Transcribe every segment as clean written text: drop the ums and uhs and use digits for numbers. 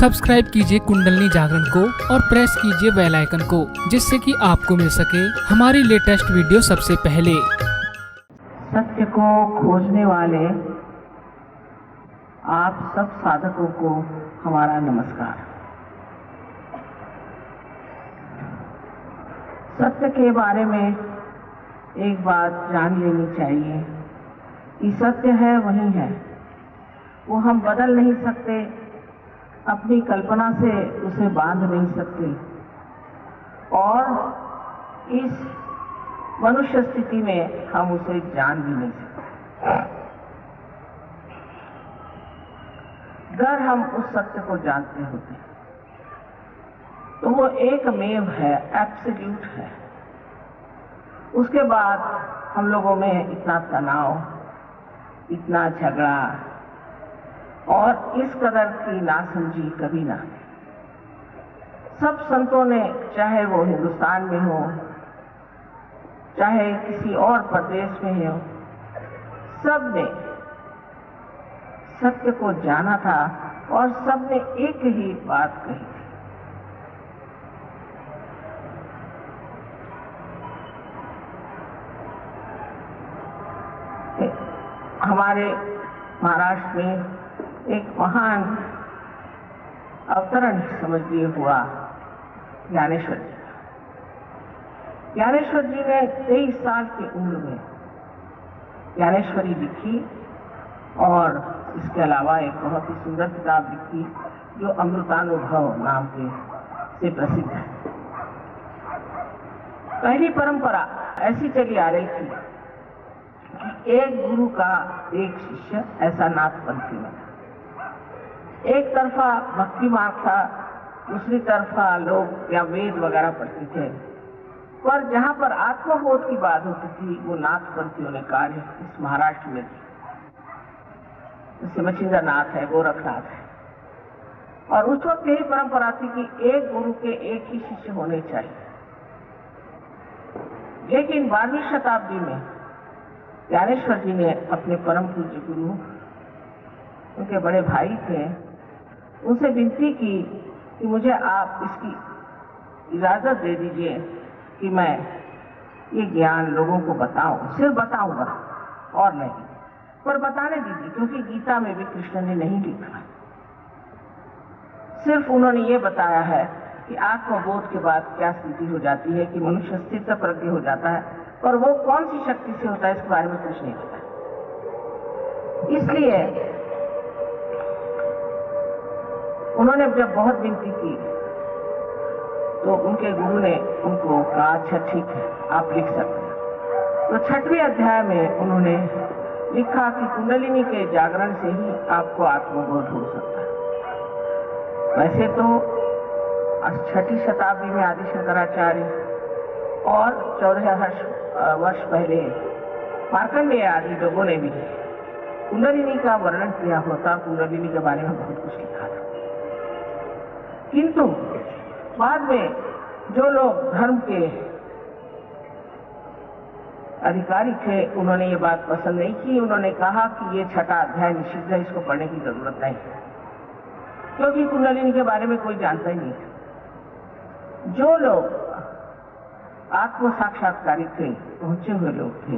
Subscribe कीजिए कुंडलिनी जागरण को और प्रेस कीजिए बेल आइकन को, जिससे कि आपको मिल सके हमारी लेटेस्ट वीडियो सबसे पहले। सत्य को खोजने वाले आप सब साधकों को हमारा नमस्कार। सत्य के बारे में एक बात जान लेनी चाहिए कि सत्य है वही है, वो हम बदल नहीं सकते, अपनी कल्पना से उसे बांध नहीं सकते और इस मनुष्य स्थिति में हम उसे जान भी नहीं सकते। अगर हम उस सत्य को जानते होते तो वो एकमेव है, एब्सोल्यूट है। उसके बाद हम लोगों में इतना तनाव, इतना झगड़ा और इस कदर की नासमझी कभी ना। सब संतों ने, चाहे वो हिंदुस्तान में हो, चाहे किसी और प्रदेश में हो, सब ने सत्य को जाना था और सब ने एक ही बात कही थी। हमारे महाराष्ट्र में एक महान अवतरण समझिए हुआ ज्ञानेश्वर जी। ज्ञानेश्वर जी ने 23 साल की उम्र में ज्ञानेश्वरी लिखी और इसके अलावा एक बहुत ही सुंदर किताब लिखी जो अमृतानुभव नाम के से प्रसिद्ध है। पहली परंपरा ऐसी चली आ रही थी कि एक गुरु का एक शिष्य, ऐसा नाथपंथी में। एक तरफा भक्ति मार्ग था, दूसरी तरफा लोग या वेद वगैरह पढ़ते थे, पर जहां पर आत्मबोध की बात होती थी वो नाथपंथियों ने कार्य इस महाराष्ट्र में थी। जैसे मच्छिंद्र नाथ है, गोरखनाथ है, और उस वक्त यही परंपरा थी कि एक गुरु के एक ही शिष्य होने चाहिए। लेकिन 12वीं शताब्दी में ज्ञानेश्वर जी ने अपने परम पूज्य गुरु, उनके बड़े भाई थे, उनसे विनती की कि मुझे आप इसकी इजाजत दे दीजिए कि मैं ये ज्ञान लोगों को बताऊं। सिर्फ बताऊंगा और नहीं, पर बताने दीजिए, क्योंकि गीता में भी कृष्ण ने नहीं लिखा। सिर्फ उन्होंने ये बताया है कि आत्मबोध के बाद क्या स्थिति हो जाती है, कि मनुष्य स्थिर प्रज्ञ हो जाता है, पर वो कौन सी शक्ति से होता है इसके बारे में कुछ नहीं पता। इसलिए उन्होंने जब बहुत विनती की तो उनके गुरु ने उनको कहा, अच्छा ठीक है, आप लिख सकते हैं। तो 6वें अध्याय में उन्होंने लिखा कि कुंडलिनी के जागरण से ही आपको आत्मबोध हो सकता है। वैसे तो 6वीं शताब्दी में आदि शंकराचार्य और 14 वर्ष पहले मार्कंडेय आदि लोगों ने भी कुंडलिनी का वर्णन किया होता, कुंडलिनी के बारे में बहुत कुछ लिखा था। किंतु बाद में जो लोग धर्म के अधिकारी थे, उन्होंने ये बात पसंद नहीं की। उन्होंने कहा कि ये 6वां अध्याय निषिद्ध है, इसको पढ़ने की जरूरत नहीं, क्योंकि कुंडलिनी के बारे में कोई जानता ही नहीं था। जो लोग आत्म साक्षात्कारी थे, पहुंचे हुए लोग थे,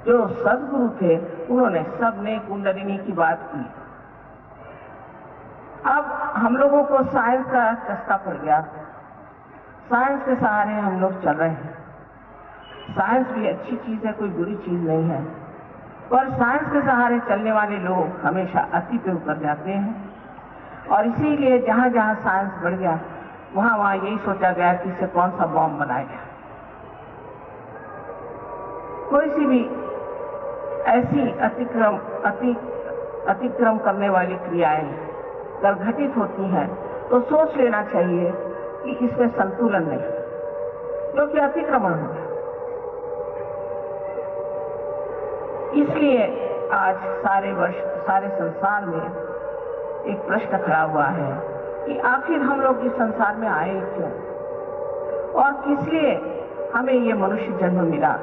जो सदगुरु थे, उन्होंने सबने कुंडलिनी की बात की। अब हम लोगों को साइंस का चस्का पड़ गया, साइंस के सहारे हम लोग चल रहे हैं। साइंस भी अच्छी चीज है, कोई बुरी चीज नहीं है, पर साइंस के सहारे चलने वाले लोग हमेशा अति पे उतर जाते हैं। और इसीलिए जहां जहां साइंस बढ़ गया, वहां वहां यही सोचा गया कि इससे कौन सा बॉम्ब बनाएगा। कोई सी भी ऐसी अतिक्रम करने वाली क्रियाएं जब घटित होती हैं तो सोच लेना चाहिए कि इसमें संतुलन नहीं, क्योंकि अतिक्रमण होगा। इसलिए आज सारे संसार में एक प्रश्न खड़ा हुआ है कि आखिर हम लोग इस संसार में आए क्यों और किस लिए हमें ये मनुष्य जन्म मिला।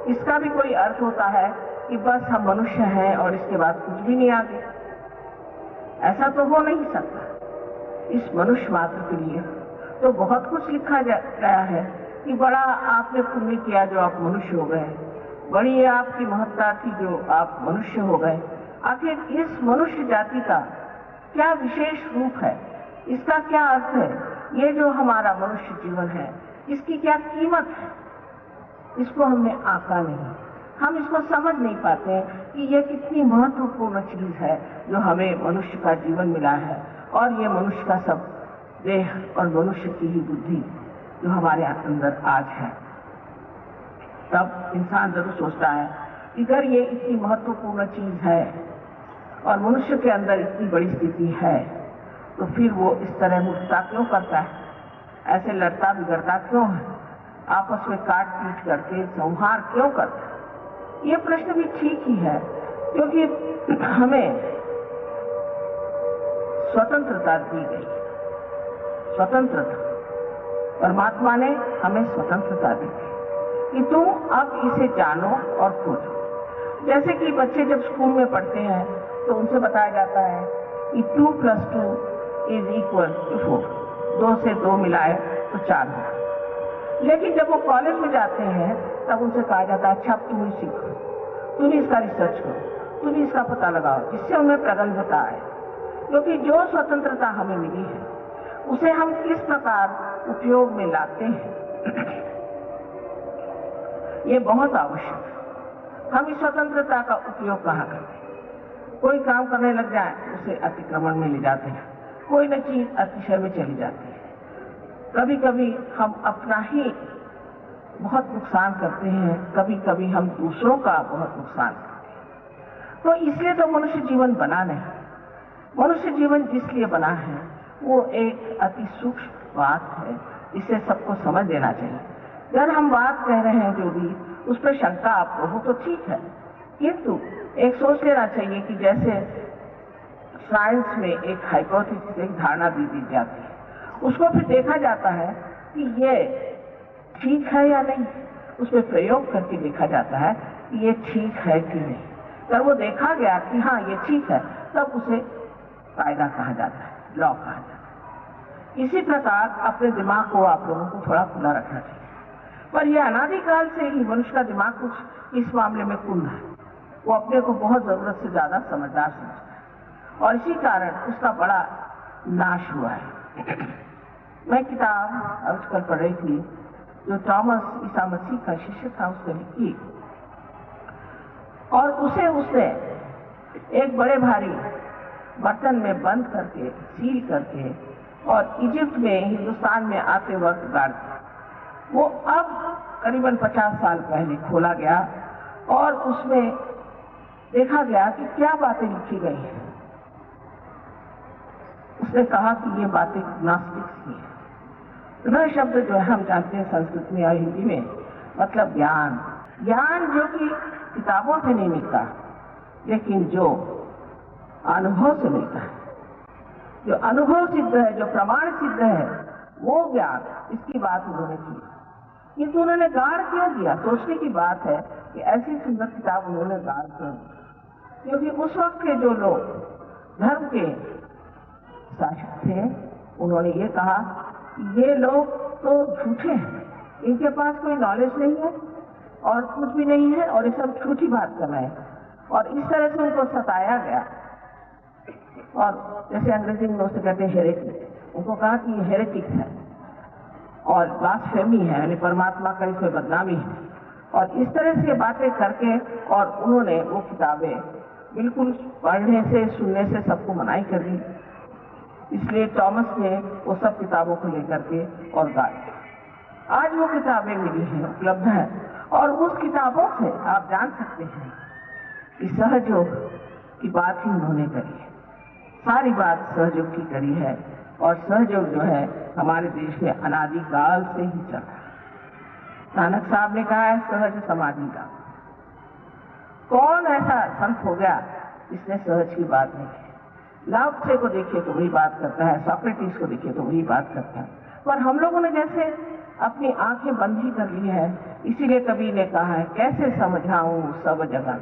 इसका भी कोई अर्थ होता है कि बस हम मनुष्य हैं और इसके बाद कुछ भी नहीं आगे। ऐसा तो हो नहीं सकता। इस मनुष्य मात्र के लिए। तो बहुत कुछ लिखा गया है कि बड़ा आपने पुण्य किया जो आप मनुष्य हो गए, बड़ी आपकी महत्ता थी जो आप मनुष्य हो गए। आखिर इस मनुष्य जाति का क्या विशेष रूप है, इसका क्या अर्थ है, ये जो हमारा मनुष्य जीवन है इसकी क्या कीमत है, इसको हमने आंका नहीं, हम इसको समझ नहीं पाते कि ये कितनी महत्वपूर्ण चीज है जो हमें मनुष्य का जीवन मिला है, और ये मनुष्य का सब देह और मनुष्य की ही बुद्धि जो हमारे अंदर आज है। तब इंसान जरूर सोचता है कि अगर ये इतनी महत्वपूर्ण चीज है और मनुष्य के अंदर इतनी बड़ी स्थिति है, तो फिर वो इस तरह मूर्खता क्यों करता है, ऐसे लड़ता बिगड़ता क्यों है, आपस में काट पीट करके संहार क्यों करता है। ये प्रश्न भी ठीक ही है, क्योंकि हमें स्वतंत्रता दी गई, स्वतंत्रता परमात्मा ने हमें स्वतंत्रता दी कि तुम अब इसे जानो और खोजो। जैसे कि बच्चे जब स्कूल में पढ़ते हैं तो उनसे बताया जाता है कि 2 + 2 = 4, 2 से 2 मिलाए तो 4 होगा। लेकिन जब वो कॉलेज में जाते हैं तब उनसे कहा जाता है अच्छा अब तुम ही सीखो, तुम ही इसका रिसर्च करो, तुम ही इसका पता लगाओ, जिससे उन्हें प्रगल्भता आए। क्योंकि जो स्वतंत्रता हमें मिली है उसे हम किस प्रकार उपयोग में लाते हैं ये बहुत आवश्यक है। हम इस स्वतंत्रता का उपयोग कहाँ करते हैं? कोई काम करने लग जाए उसे अतिक्रमण में ले जाते हैं, कोई न चीज अतिशय में चली जाती है। कभी कभी हम अपना ही बहुत नुकसान करते हैं, कभी कभी हम दूसरों का बहुत नुकसान करते हैं। तो इसलिए तो मनुष्य जीवन बना नहीं। मनुष्य जीवन जिसलिए बना है वो एक अति सूक्ष्म बात है, इसे सबको समझ लेना चाहिए। अगर हम बात कह रहे हैं जो भी उस पर शंका आपको हो तो ठीक है, किंतु एक सोच लेना चाहिए कि जैसे साइंस में एक हाइपोथेसिस, एक धारणा दी जाती है, उसको फिर देखा जाता है कि ये ठीक है या नहीं, उसमें प्रयोग करके देखा जाता है कि ये ठीक है कि नहीं। अगर वो देखा गया कि हाँ ये ठीक है, तब उसे कायदा कहा जाता है, लॉ कहा जाता है। इसी प्रकार अपने दिमाग को आप लोगों को थोड़ा खुला रखना चाहिए। पर यह अनादिकाल से ही मनुष्य का दिमाग कुछ इस मामले में कुंद है, वो अपने को बहुत जरूरत से ज्यादा समझदार समझता है और इसी कारण उसका बड़ा नाश हुआ है। मैं किताब आजकल पढ़ रही थी जो थॉमस ईसा मसीह का शिष्य था, उसने लिखी, और उसने एक बड़े भारी बर्तन में बंद करके, सील करके, और इजिप्ट में, हिंदुस्तान में आते वक्त गाड़ दिया। वो अब करीबन 50 साल पहले खोला गया और उसमें देखा गया कि क्या बातें लिखी गई हैं। उसने कहा कि ये बातें ग्नास्टिक्स की है। ग्रह शब्द जो है हम जानते हैं संस्कृत में और हिंदी में, मतलब ज्ञान। ज्ञान जो कि किताबों से नहीं मिलता, लेकिन जो अनुभव से मिलता है, जो अनुभव सिद्ध है, जो प्रमाण सिद्ध है, वो ज्ञान, इसकी बात उन्होंने की। किंतु उन्होंने गाढ़ क्यों किया? सोचने की बात है कि ऐसी सुंदर किताब उन्होंने गाढ़ क्यों, क्योंकि उस वक्त के जो लोग धर्म के शासक थे, उन्होंने ये कहा कि ये लोग तो झूठे हैं, इनके पास कोई नॉलेज नहीं है और कुछ भी नहीं है और ये सब झूठी बात कर रहे हैं। और इस तरह से उनको सताया गया, और जैसे अंग्रेजी में उसे कहते हैं हेरेटिक्स, उनको कहा कि ये हेरेटिक्स है और ब्लास्फेमी है, यानी परमात्मा का इसमें बदनामी है, और इस तरह से बातें करके, और उन्होंने वो किताबें बिल्कुल पढ़ने से, सुनने से सबको मनाही कर दी। इसलिए थॉमस ने वो सब किताबों को लेकर के और गाड़ दिया। आज वो किताबें मिली हैं, उपलब्ध है, और उस किताबों से आप जान सकते हैं कि सहयोग की बात ही उन्होंने करी है। सारी बात सहयोग की करी है, और सहयोग जो है हमारे देश में अनादिकाल से ही चल रहा है। नानक साहब ने कहा है सहज समाधि का। कौन ऐसा संत हो गया जिसने सहज की बात नहीं की? लाओ त्से को देखिए तो वही बात करता है, सोक्रेटिस को देखिए तो वही बात करता है, पर हम लोगों ने जैसे अपनी आंखें बंद ही कर ली है। इसीलिए कवि ने कहा है कैसे समझाऊं सब जगह।